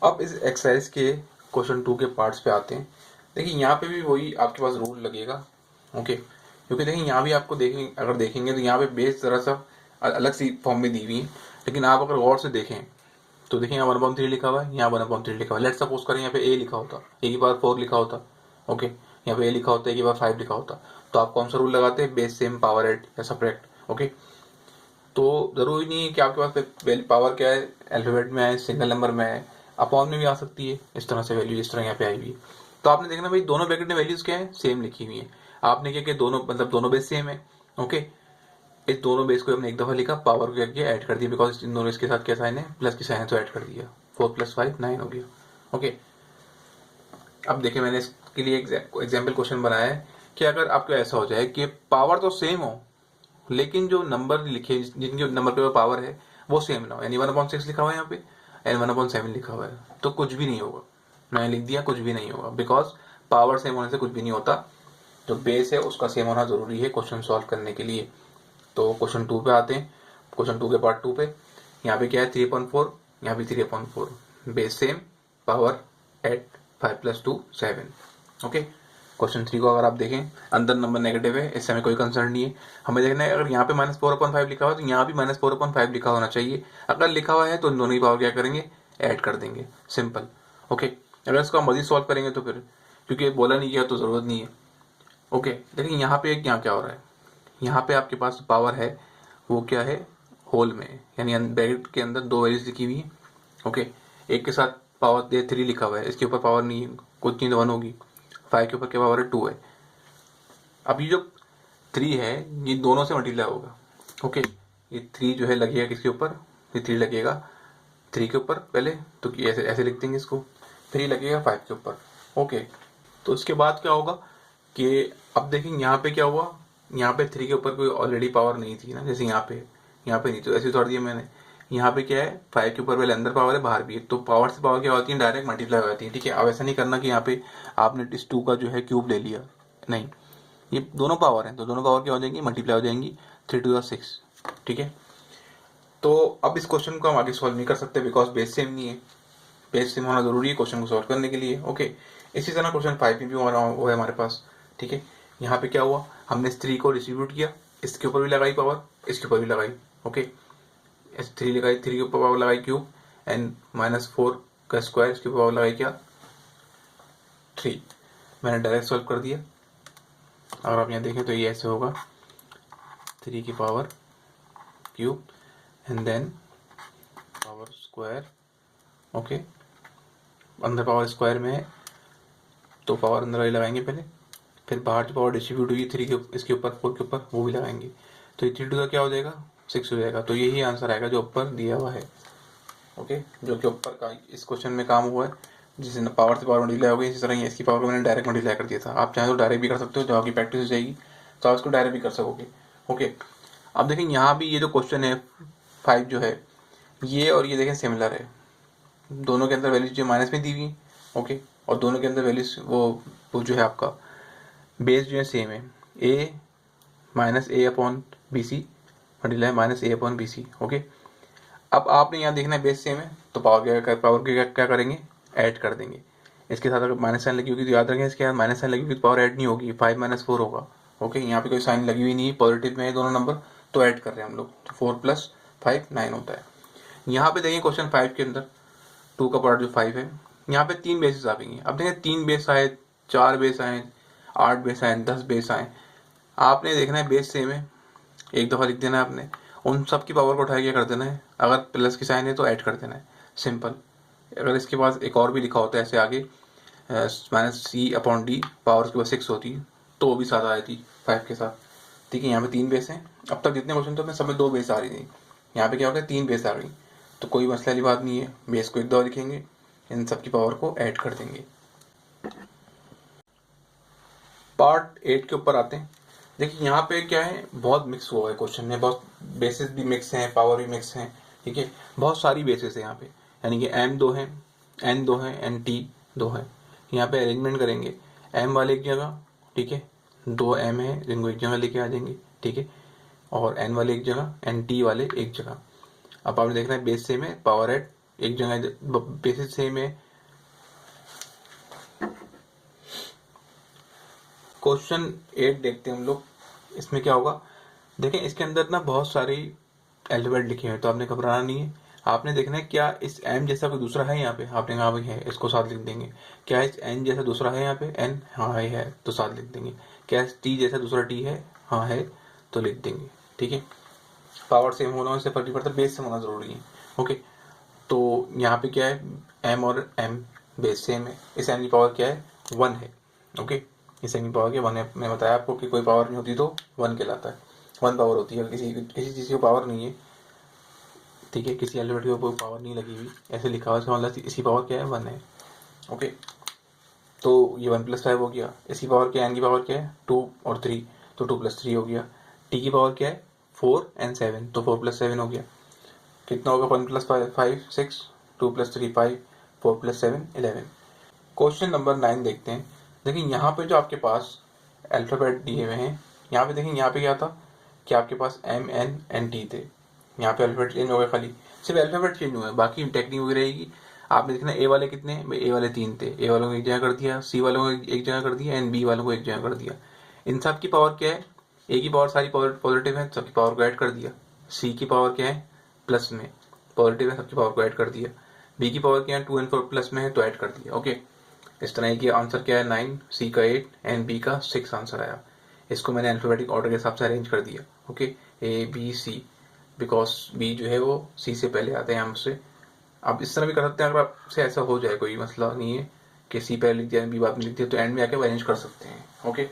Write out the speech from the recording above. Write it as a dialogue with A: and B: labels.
A: अब इस एक्सरसाइज के क्वेश्चन 2 के पार्ट्स पे आते हैं। देखिए यहाँ पे भी वही आपके पास रूल लगेगा, ओके, क्योंकि देखिए यहाँ भी आपको देखेंगे, अगर देखेंगे तो यहाँ पे बेस जरा सा अलग सी फॉर्म में दी हुई है, लेकिन आप अगर गौर से देखें तो देखिए यहाँ 1/3 लिखा हुआ है, यहाँ 1/3 लिखा हुआ है। लेट सपोज करें यहाँ पे ए लिखा होता, ए की पावर 4 लिखा होता, ओके, यहाँ पे ए लिखा होता, ए की पावर 5 लिखा होता, तो आप कौन सा रूल लगाते हैं, बेस सेम पावर एड या सब्ट्रैक्ट, ओके। तो जरूरी नहीं है कि आपके पास पावर क्या है, अल्फाबेट में आए, सिंगल नंबर में आए, अपॉन में भी आ सकती है, इस तरह से वैल्यू इस तरह यहाँ पे आई हुई है। तो आपने देखना भाई दोनों ब्रैकेट में वैल्यूज क्या है, सेम लिखी हुई है। आपने क्या किया, दोनों मतलब दोनों बेस सेम है, ओके। इस दोनों बेस को हमने एक दफा लिखा, पावर को क्या किया, ऐड कर दिया, बिकॉज इन दोनों इसके साथ क्या साइन है, प्लस की साइन है, तो ऐड कर दिया, 4 + 5 9 हो गया, ओके। अब देखिए मैंने इसके लिए एग्जाम्पल क्वेश्चन बनाया है कि अगर आपको ऐसा हो जाए कि पावर तो सेम हो लेकिन जो नंबर लिखे, जिनके नंबर पे पावर है वो सेम ना हो, यानी 1/6 लिखा हुआ है यहाँ पे एंड 1/7 लिखा हुआ है, तो कुछ भी नहीं होगा। मैंने लिख दिया कुछ भी नहीं होगा, बिकॉज पावर सेम होने से कुछ भी नहीं होता, जो बेस है उसका सेम होना जरूरी है क्वेश्चन सॉल्व करने के लिए। तो क्वेश्चन 2 पे आते हैं, क्वेश्चन 2 के पार्ट 2 पे। यहाँ पे क्या है, 3/4, यहाँ भी 3/4, base same, power at 5 + 2 7, okay. Question 3 को अगर आप देखें, अंदर नंबर नेगेटिव है, इससे हमें कोई कंसर्न नहीं है। हमें देखना है अगर यहाँ पे -4/5 लिखा हुआ है तो यहाँ भी -4/5 लिखा होना चाहिए। अगर लिखा हुआ है तो इन दोनों की पावर क्या करेंगे, ऐड कर देंगे, सिंपल, ओके। अगर इसको हम मजीद सॉल्व करेंगे तो फिर, क्योंकि बोला नहीं गया तो जरूरत नहीं है, ओके। लेकिन यहाँ पे यहाँ क्या हो रहा है, यहाँ पे आपके पास पावर है वो क्या है, होल में, यानी ब्रैकेट के अंदर दो वैल्यूज लिखी हुई है, ओके। एक के साथ पावर 3 लिखा हुआ है, इसके ऊपर पावर नहीं है, कुछ नहीं तो 1 होगी। 5 के ऊपर क्या पावर है, 2 है। अब ये जो 3 है ये दोनों से मल्टीप्लाई होगा, ओके। ये 3 जो है लगेगा किसके ऊपर, ये 3 लगेगा 3 के ऊपर पहले, तो ऐसे ऐसे लिख देंगे इसको, 3 लगेगा 5 के ऊपर, ओके। तो इसके बाद क्या होगा कि अब देखेंगे यहाँ पे क्या हुआ, यहाँ पे 3 के ऊपर कोई ऑलरेडी पावर नहीं थी ना, जैसे यहाँ पे नहीं, तो ऐसे तोड़ दिया मैंने। यहाँ पे क्या है, 5 के ऊपर पहले अंदर पावर है, बाहर भी है, तो पावर से पावर क्या होती है, डायरेक्ट मल्टीप्लाई हो जाती है, ठीक है। अब ऐसा नहीं करना कि यहाँ पे आपने इस 2 का जो है क्यूब ले लिया, नहीं, ये दोनों पावर हैं तो दोनों पावर क्या हो जाएंगी, मल्टीप्लाई हो जाएंगी, 3 × 6, ठीक है। तो अब इस क्वेश्चन को हम आगे सॉल्व नहीं कर सकते बिकॉज बेस सेम नहीं है, बेस सेम होना जरूरी है क्वेश्चन को सॉल्व करने के लिए, ओके। इसी तरह क्वेश्चन 5 में भी वो है हमारे पास, ठीक है। यहाँ पे क्या हुआ, हमने इस 3 को डिस्ट्रीब्यूट किया, इसके ऊपर भी लगाई पावर, इसके ऊपर भी लगाई, ओके। 3 लगाई, 3 के ऊपर पावर लगाई क्यूब, एंड -4 का स्क्वायर, इसके ऊपर पावर लगाई क्या, 3। मैंने डायरेक्ट सॉल्व कर दिया। अगर आप यहाँ देखें तो ये ऐसे होगा, 3 की power cube and then power square, okay. अंदर पावर स्क्वायर में है तो पावर अंदर वाली लगाएंगे पहले, फिर बाहर जो पावर डिस्ट्रीब्यूट हुई 3 के इसके ऊपर 4 के ऊपर वो भी लगाएंगे, तो ये 3 का क्या हो जाएगा, 6 हो जाएगा। तो यही आंसर आएगा जो ऊपर दिया हुआ है, ओके, जो कि ऊपर का इस क्वेश्चन में काम हुआ है, जिससे पावर से पावर मल्टीप्लाई हो गई। इसी तरह इसकी पावर को मैंने डायरेक्ट मल्टीप्लाई कर दिया था, आप चाहें तो डायरेक्ट भी कर सकते हो, जब आपकी प्रैक्टिस हो जाएगी तो आप इसको डायरेक्ट भी कर सकोगे, ओके। अब देखें यहाँ भी ये जो क्वेश्चन है 5 जो है, ये और ये देखें सिमिलर है, दोनों के अंदर वैल्यूज जो माइनस में दी हुई, ओके, और दोनों के अंदर वैल्यूज वो जो है आपका बेस जो है सेम है, a -a/bc multiply -a/bc, okay. अब आपने यहाँ देखना है बेस सेम है तो पावर क्या करेंगे, ऐड कर देंगे। इसके साथ अगर माइनस साइन लगी होगी तो याद रखें, इसके साथ माइनस साइन लगी होगी तो पावर ऐड नहीं होगी, 5 - 4 होगा, ओके। यहाँ पे कोई साइन लगी हुई नहीं है, पॉजिटिव में है दोनों नंबर, तो ऐड कर रहे हैं हम लोग, तो 4 + 5 9 होता है। यहाँ पे देखिए क्वेश्चन 5 के अंदर 2 का पार्ट जो 5 है, यहाँ पे 3 बेसिस आ गई हैं। अब देखें 3 बेस आए, 4 बेस आए, 8 बेस आए, 10 बेस आए, आपने देखना है बेस सेम है, एक दफ़ा लिख देना है आपने, उन सब की पावर को उठा के क्या कर देना है, अगर प्लस की साइन है तो ऐड कर देना है, सिंपल। अगर इसके पास एक और भी लिखा होता है ऐसे आगे -c/d, पावर उसके बाद 6 होती तो वो भी साथ आ जाती 5 के साथ, ठीक है। यहाँ पे 3 बेस हैं, अब तक जितने क्वेश्चन थे मैं सब में 2 बेस आ रही थी, यहाँ पे क्या हो गया 3 बेस आ गई, तो कोई मसले वाली बात नहीं है, बेस को एक दो लिखेंगे, इन सब की पावर को ऐड कर देंगे। पार्ट 8 के ऊपर आते हैं। देखिए यहाँ पे क्या है, बहुत मिक्स हुआ है क्वेश्चन में, बहुत बेसिस भी मिक्स हैं, पावर भी मिक्स हैं, ठीक है, बहुत सारी बेसिस है यहाँ पे, यानी कि m 2 है, n 2 है, एंड t 2 है। यहाँ पे अरेंजमेंट करेंगे, m वाले एक जगह, ठीक है, 2 m है जिनको एक जगह लेके आ जाएंगे, ठीक है, और n वाले एक जगह, एंड t वाले एक जगह। अब आपने देखना है बेस सेम है, पावर एट एक जगह बेसिस सेम है। क्वेश्चन 8 देखते हैं हम लोग, इसमें क्या होगा। देखें इसके अंदर ना बहुत सारी एल्फाबेट लिखे हैं, तो आपने घबराना नहीं है। आपने देखना है क्या इस एम जैसा कोई दूसरा है यहाँ पे, आपने कहा भाई है, इसको साथ लिख देंगे। क्या इस एन जैसा दूसरा है यहाँ पे, एन, हाँ है तो साथ लिख देंगे। क्या इस टी जैसा दूसरा टी है, हाँ है तो लिख देंगे। ठीक है, पावर सेम होना से फर्क नहीं पड़ता, बेस सेम होना जरूरी है। ओके, तो यहाँ पे क्या है, एम और एम बेस सेम है। इस एम की पावर क्या है, 1 है। ओके, इस एम की पावर क्या 1 है। मैं बताया आपको कि कोई पावर नहीं होती तो 1 कहलाता है, 1 पावर होती है। किसी किसी चीज़ की पावर नहीं है, ठीक है, किसी एलिमेंट की कोई पावर नहीं लगी हुई, ऐसे लिखा हुआ, इसका मतलब इसकी पावर क्या है, 1 है। ओके, तो ये 1+5 हो गया। इसकी पावर क्या है, एन की पावर क्या है, 2 और 3, तो 2+3 हो गया। टी की पावर क्या है, 4 एंड 7, तो 4+7 हो गया। कितना होगा, 1+5 6, 2+3 5, 4+7 11। क्वेश्चन नंबर 9 देखते हैं। देखिए यहाँ पे जो आपके पास अल्फाबेट दिए हुए हैं, यहाँ पे देखिए, यहाँ पे क्या था कि आपके पास एम एन एन टी थे। यहाँ पे अल्फाबेट चेंज हो गया, खाली सिर्फ अल्फाबेट चेंज हुआ है, बाकी टेक्निक वही रहेगी। आपने देखना ए वाले कितने, ए वाले 3 थे, ए वालों को एक जगह कर दिया, सी वालों को एक जगह कर दिया, एंड बी वालों को एक जगह कर दिया। इन सब की पावर क्या है, ए की पावर सारी पॉजिटिव है, सबकी पावर को ऐड कर दिया। सी की पावर क्या है, प्लस में पॉजिटिव है, सबकी पावर को ऐड कर दिया। बी की पावर क्या है, 2 एंड 4 प्लस में है तो ऐड कर दिया। ओके, इस तरह की आंसर क्या है, 9, सी का 8 एंड बी का 6 आंसर आया। इसको मैंने अल्फाबेटिक ऑर्डर के हिसाब से अरेंज कर दिया। Okay, A B C, because B जो है वो सी से पहले आता है यहाँ से। आप इस तरह भी कर सकते हैं, अगर आपसे ऐसा हो जाए, कोई मसला नहीं है कि सी पहले लिख दिया बी बाद में लिख दिया, तो एंड में आके अरेंज कर सकते हैं। ओके।